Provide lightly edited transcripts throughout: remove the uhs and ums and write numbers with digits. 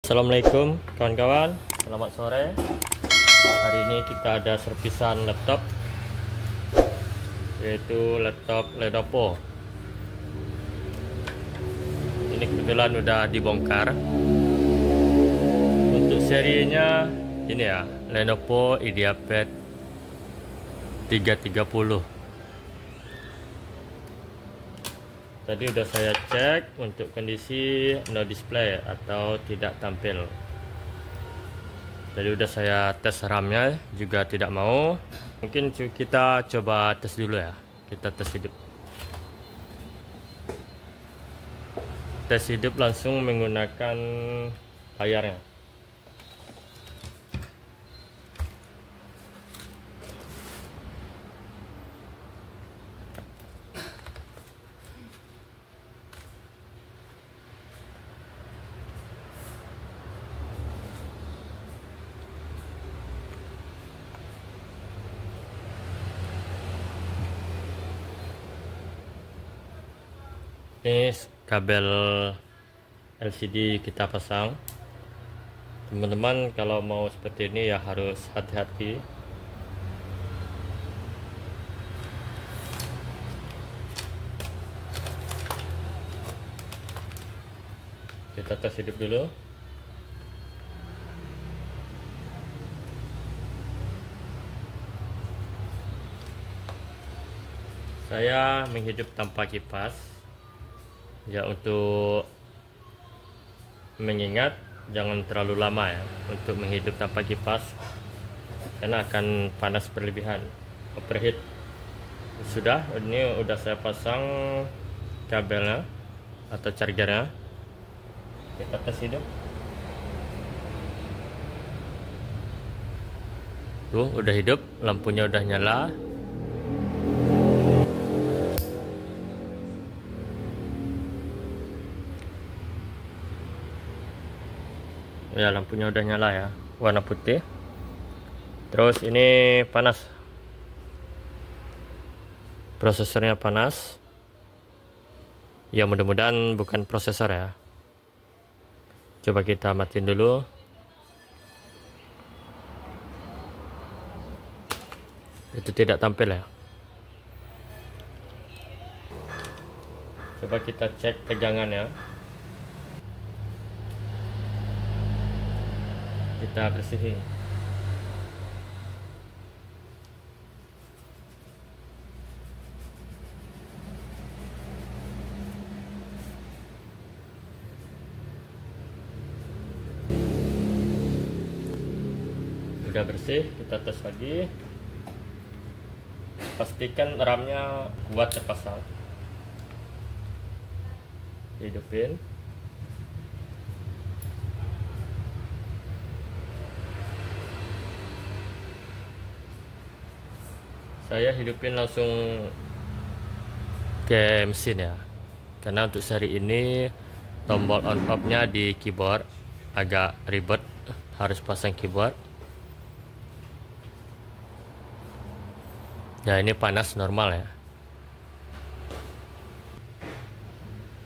Assalamualaikum kawan-kawan, selamat sore. Hari ini kita ada servisan laptop, yaitu laptop Lenovo. Ini kebetulan udah dibongkar. Untuk serinya ini ya, Lenovo IdeaPad 330. Tadi udah saya cek untuk kondisi no display atau tidak tampil. Tadi udah saya tes RAM-nya juga tidak mau. Mungkin kita coba tes dulu ya. Kita tes hidup. Tes hidup langsung menggunakan layarnya. Ini kabel LCD kita pasang. Teman-teman kalau mau seperti ini ya harus hati-hati. Kita tes hidup dulu. Saya menghidup tanpa kipas. Ya, untuk mengingat jangan terlalu lama ya untuk menghidup tanpa kipas, karena akan panas berlebihan, overheat. Sudah, ini udah saya pasang kabelnya atau chargernya. Kita tes hidup. Tuh udah hidup, lampunya udah nyala. Ya, lampunya udah nyala ya, warna putih. Terus ini panas, prosesornya panas. Ya, mudah-mudahan bukan prosesor ya. Coba kita matiin dulu. Itu tidak tampil ya. Coba kita cek tegangannya. Kita bersihin. Udah bersih, kita tes lagi. Pastikan RAM-nya kuat terpasang. Hidupin. Saya hidupin langsung ke mesin ya, karena untuk seri ini tombol on off nya di keyboard agak ribet, harus pasang keyboard. Ya, ini panas normal ya.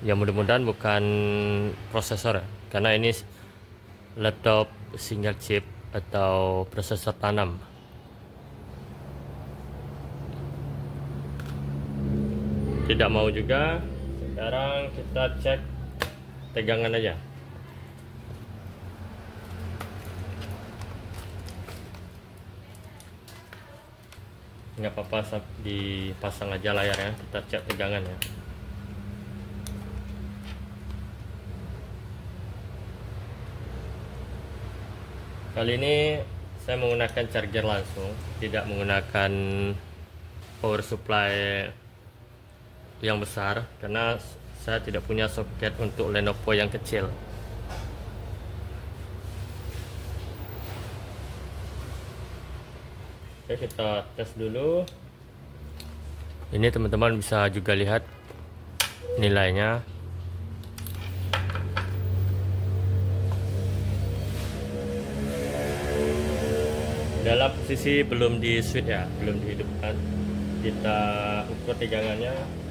Ya, mudah-mudahan bukan prosesor ya, karena ini laptop single chip atau prosesor tanam. Tidak mau juga. Sekarang kita cek tegangan aja. Nggak apa-apa, dipasang aja layarnya. Kita cek tegangannya. Kali ini saya menggunakan charger langsung, tidak menggunakan power supply yang besar, karena saya tidak punya soket untuk Lenovo yang kecil. Oke, kita tes dulu. Ini teman-teman bisa juga lihat nilainya. Dalam posisi belum di switch ya, belum dihidupkan. Kita ukur tegangannya.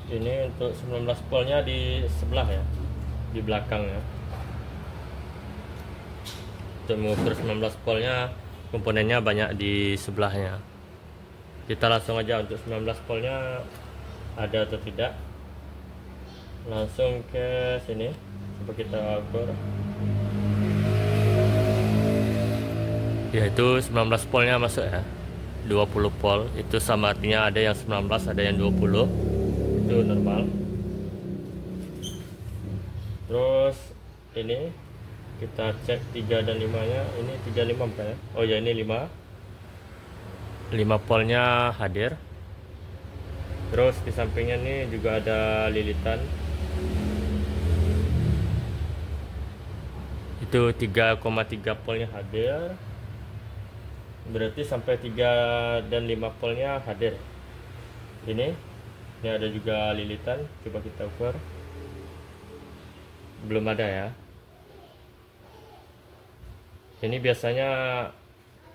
Ini untuk 19 voltnya di sebelah ya, di belakangnya. Untuk mengukur 19 voltnya komponennya banyak di sebelahnya. Kita langsung aja untuk 19 voltnya ada atau tidak. Langsung ke sini, coba kita ukur. Yaitu 19 voltnya masuk ya. 20 volt itu sama artinya ada yang 19, ada yang 20. Itu normal. Terus ini kita cek 3 dan 5 nya. Ini 3 5 bukan ya? Oh ya, ini 5 voltnya hadir. Terus di sampingnya ini juga ada lilitan, itu 3,3 voltnya hadir, berarti sampai 3 dan 5 voltnya hadir. Ini ada juga lilitan, coba kita ukur. Belum ada ya. Ini biasanya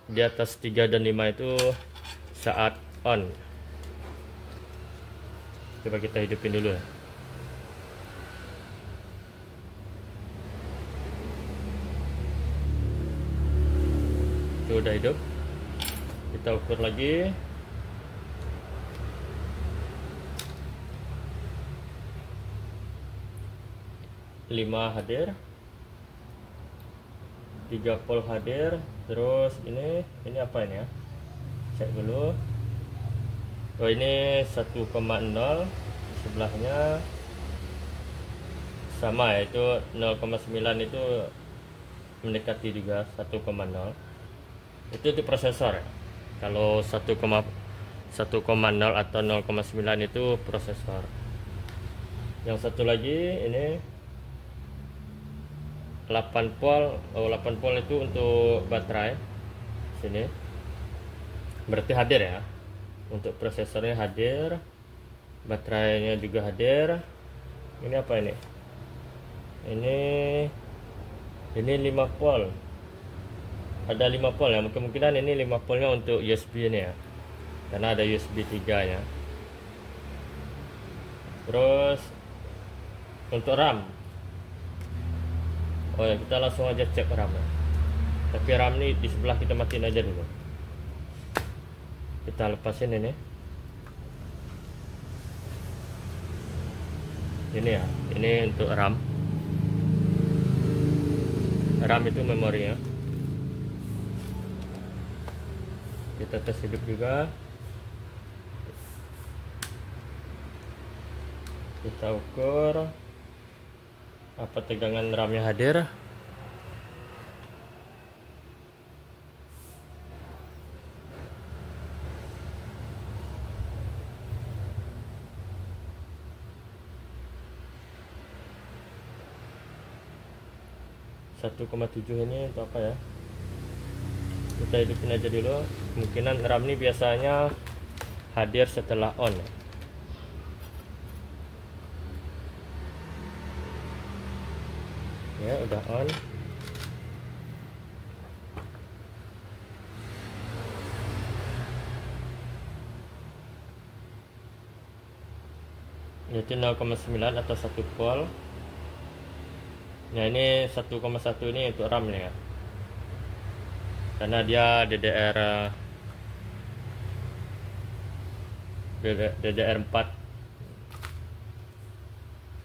di atas 3 dan 5 itu saat on. Coba kita hidupin dulu ya. Itu udah hidup. Kita ukur lagi. Lima hadir, 3 volt hadir. Terus ini apa ini ya? Cek dulu. Oh, ini 1,0. Sebelahnya sama ya, itu 0,9, itu mendekati juga 1,0. Itu di prosesor ya. Kalau 1,0 atau 0,9 itu prosesor. Yang satu lagi ini 8 volt. Oh, 8 volt itu untuk baterai. Sini. Berarti hadir ya. Untuk prosesornya hadir, baterainya juga hadir. Ini apa ini? Ini 5 volt. Ada 5 volt ya. Kemungkinan ini 5 voltnya untuk USB ini ya. Karena ada USB 3 nya. Terus untuk RAM. Oh ya, kita langsung aja cek RAM ya. Tapi RAM ini di sebelah kita matiin aja dulu. Kita lepasin ini. Ini ya, ini untuk RAM. RAM itu memorinya. Kita tes hidup juga. Kita ukur apa tegangan RAM-nya hadir. Satu 1,7 ini untuk apa ya? Kita hidupin aja dulu. Kemungkinan RAM ini biasanya hadir setelah on ya. Ya, udah on. Yaitu 0,9 atau 1 volt. Nah, ini 1,1 ini untuk RAM nya ya. Karena dia DDR4.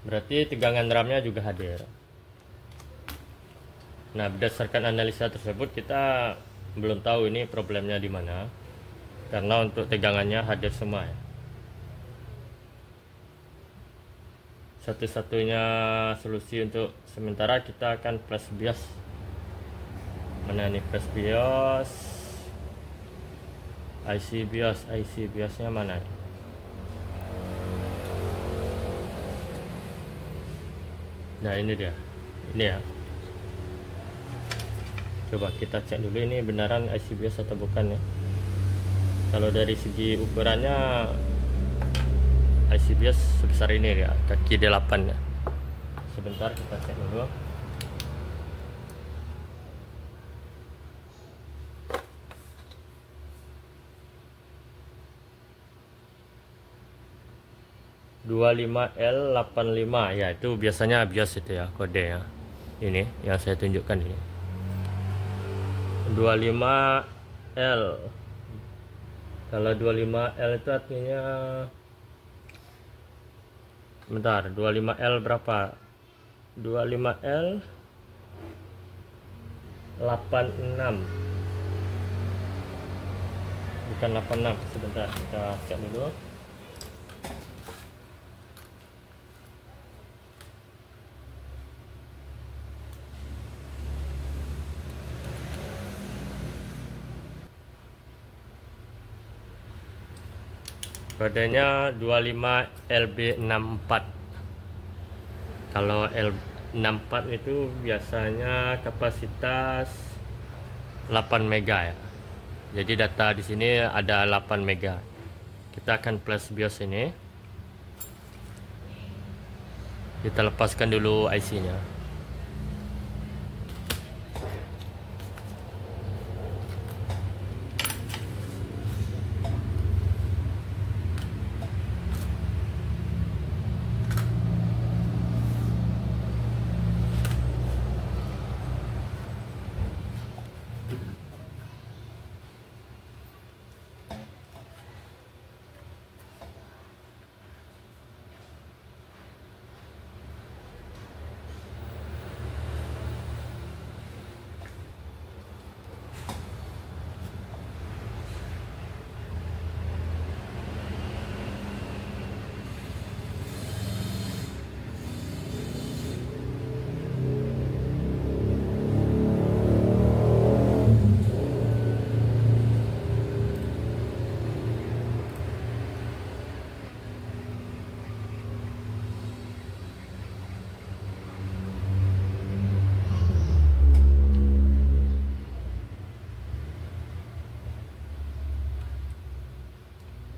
Berarti tegangan RAM-nya juga hadir. Nah, berdasarkan analisa tersebut kita belum tahu ini problemnya di mana. Karena untuk tegangannya hadir semua ya. Satu-satunya solusi untuk sementara kita akan flash BIOS. Mana nih flash BIOS? IC BIOS-nya mana? Nah, ini dia. Ini ya. Coba kita cek dulu ini beneran IC BIOS atau bukan ya. Kalau dari segi ukurannya IC BIOS sebesar ini ya, kaki D8 ya. Sebentar kita cek dulu. 25L85 ya, itu biasanya BIOS itu ya kodenya. Ini yang saya tunjukkan ini 25L. Kalau 25L itu artinya, bentar, 25L berapa? 25L 86, bukan 86. Sebentar, kita cek dulu. Kodenya 25LB64. Kalau L64 itu biasanya kapasitas 8 mega ya. Jadi data di sini ada 8 mega. Kita akan flash BIOS ini. Kita lepaskan dulu IC-nya.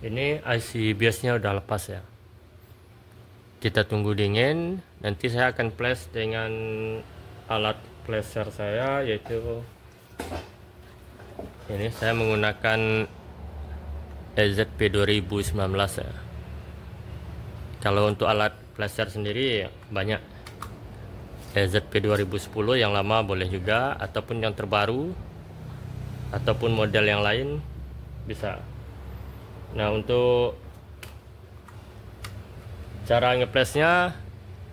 Ini IC BIOS-nya udah lepas ya. Kita tunggu dingin. Nanti saya akan flash dengan alat flasher saya, yaitu ini. Saya menggunakan EZP 2019 ya. Kalau untuk alat flasher sendiri banyak. EZP 2010 yang lama boleh juga, ataupun yang terbaru, ataupun model yang lain bisa. Nah, untuk cara nge-flashnya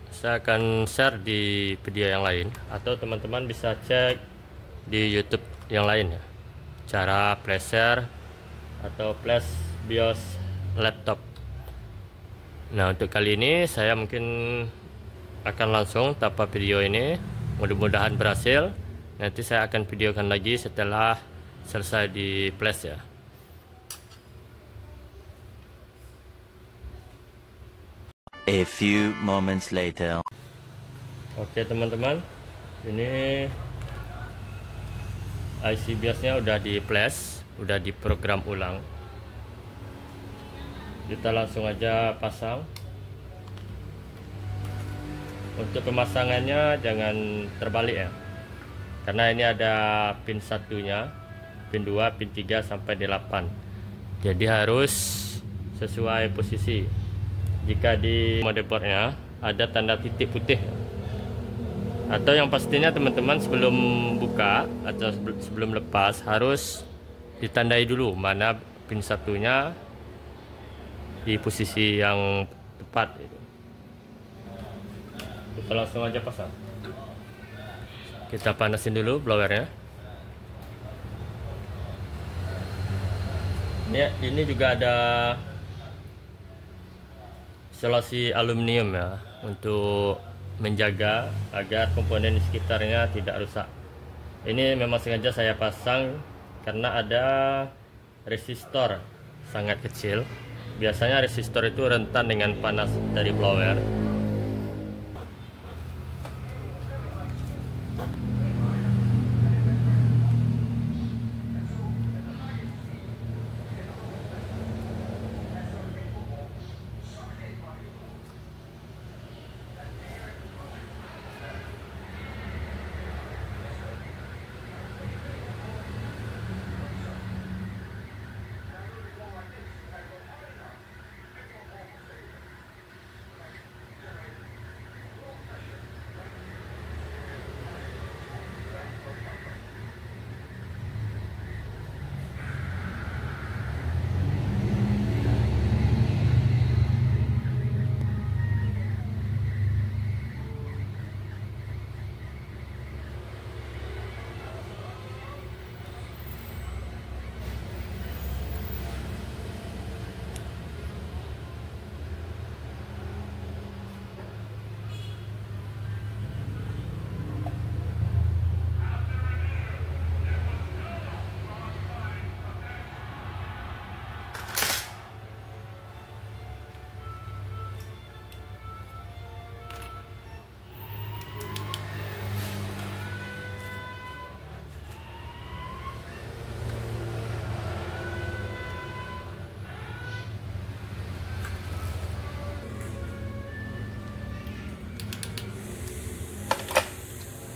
saya akan share di video yang lain, atau teman-teman bisa cek di YouTube yang lain ya, cara flasher atau flash BIOS laptop. Nah, untuk kali ini saya mungkin akan langsung tanpa video ini. Mudah-mudahan berhasil. Nanti saya akan videokan lagi setelah selesai di flash ya. A few moments later. Oke teman-teman, ini IC BIOS-nya udah di flash, udah diprogram ulang. Kita langsung aja pasang. Untuk pemasangannya jangan terbalik ya, karena ini ada pin 1-nya, pin 2, pin 3 sampai 8. Jadi harus sesuai posisi. Jika di motherboardnya ada tanda titik putih, atau yang pastinya teman-teman sebelum buka atau sebelum lepas harus ditandai dulu mana pin 1-nya di posisi yang tepat. Kita langsung aja pasang. Kita panasin dulu blowernya. Ini juga ada isolasi aluminium ya, untuk menjaga agar komponen di sekitarnya tidak rusak. Ini memang sengaja saya pasang karena ada resistor sangat kecil. Biasanya resistor itu rentan dengan panas dari blower.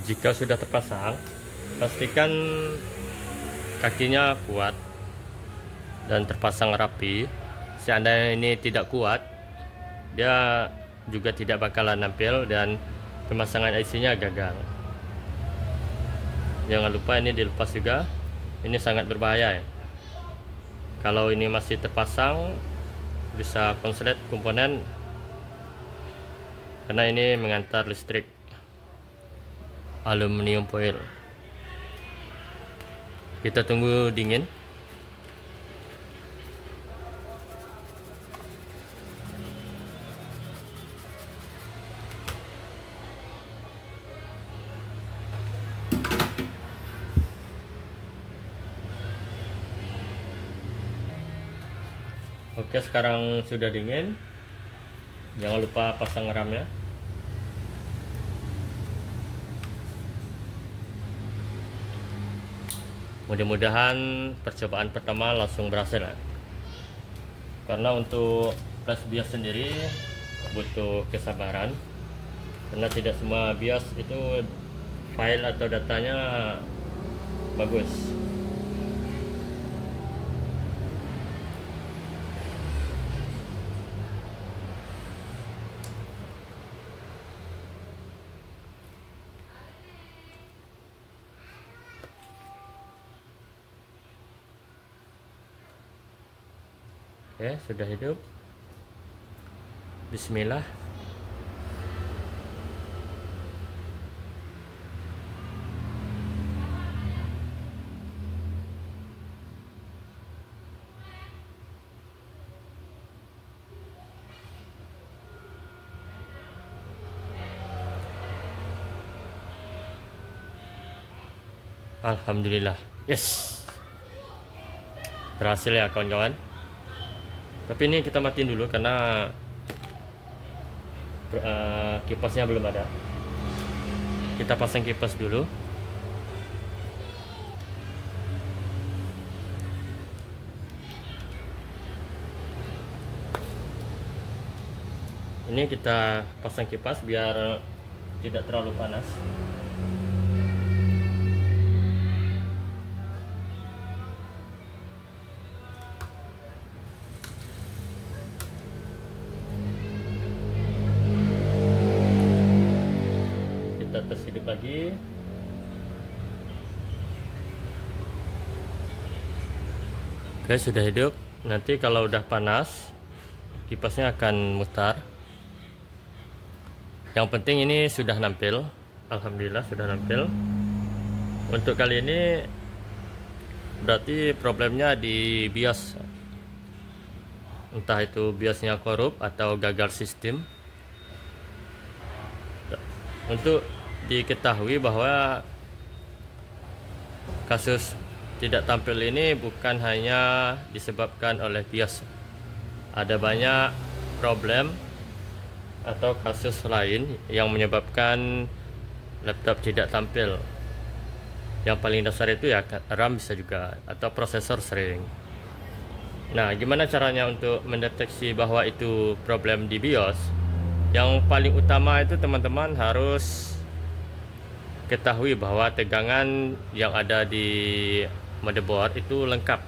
Jika sudah terpasang, pastikan kakinya kuat dan terpasang rapi. Seandainya ini tidak kuat, dia juga tidak bakalan nampil dan pemasangan IC-nya gagal. Jangan lupa ini dilepas juga. Ini sangat berbahaya ya. Kalau ini masih terpasang, bisa konslet komponen karena ini mengantar listrik aluminium foil. Kita tunggu dingin. Oke, sekarang sudah dingin. Jangan lupa pasang ramnya. Mudah-mudahan percobaan pertama langsung berhasil ya. Karena untuk flash BIOS sendiri butuh kesabaran, karena tidak semua BIOS itu file atau datanya bagus. Oke, sudah hidup. Bismillah. Alhamdulillah. Yes. Berhasil ya kawan-kawan. Tapi ini kita matiin dulu karena kipasnya belum ada. Kita pasang kipas dulu. Ini kita pasang kipas biar tidak terlalu panas. Tes hidup lagi. Oke, sudah hidup. Nanti kalau udah panas, kipasnya akan mutar. Yang penting ini sudah nampil. Alhamdulillah sudah nampil. Untuk kali ini berarti problemnya di BIOS. Entah itu BIOSnya korup atau gagal sistem. Untuk diketahui bahwa kasus tidak tampil ini bukan hanya disebabkan oleh BIOS. Ada banyak problem atau kasus lain yang menyebabkan laptop tidak tampil. Yang paling dasar itu ya RAM bisa juga, atau prosesor sering. Nah, gimana caranya untuk mendeteksi bahwa itu problem di BIOS? Yang paling utama itu teman-teman harus ketahui bahwa tegangan yang ada di motherboard itu lengkap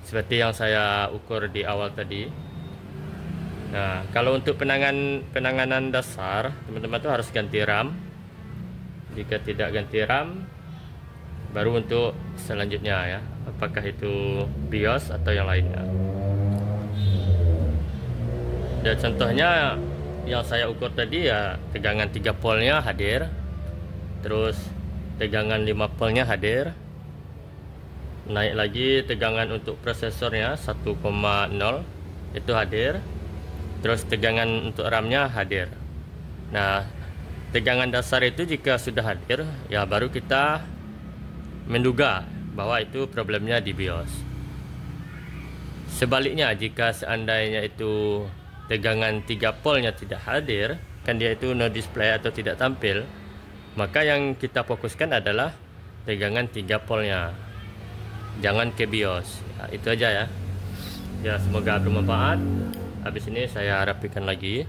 seperti yang saya ukur di awal tadi. Nah, kalau untuk penanganan dasar, teman-teman tuh harus ganti RAM. Jika tidak ganti RAM, baru untuk selanjutnya ya, apakah itu BIOS atau yang lainnya. Dan contohnya yang saya ukur tadi ya, tegangan 3 voltnya hadir. Terus tegangan 5 voltnya hadir. Naik lagi tegangan untuk prosesornya 1,0 itu hadir. Terus tegangan untuk RAM-nya hadir. Nah, tegangan dasar itu jika sudah hadir, ya baru kita menduga bahwa itu problemnya di BIOS. Sebaliknya, jika seandainya itu tegangan 3 voltnya tidak hadir, kan dia itu no display atau tidak tampil, maka yang kita fokuskan adalah tegangan 3 voltnya, jangan ke BIOS ya. Itu aja ya. Ya, semoga bermanfaat. Habis ini saya rapikan lagi.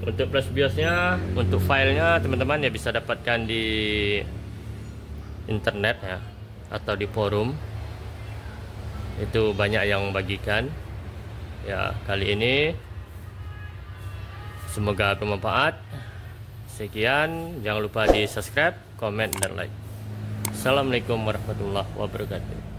Untuk flash BIOSnya, untuk filenya teman-teman ya bisa dapatkan di internet ya, atau di forum. Itu banyak yang membagikan. Ya, kali ini semoga bermanfaat. Sekian, jangan lupa di subscribe, komen, dan like. Assalamualaikum warahmatullahi wabarakatuh.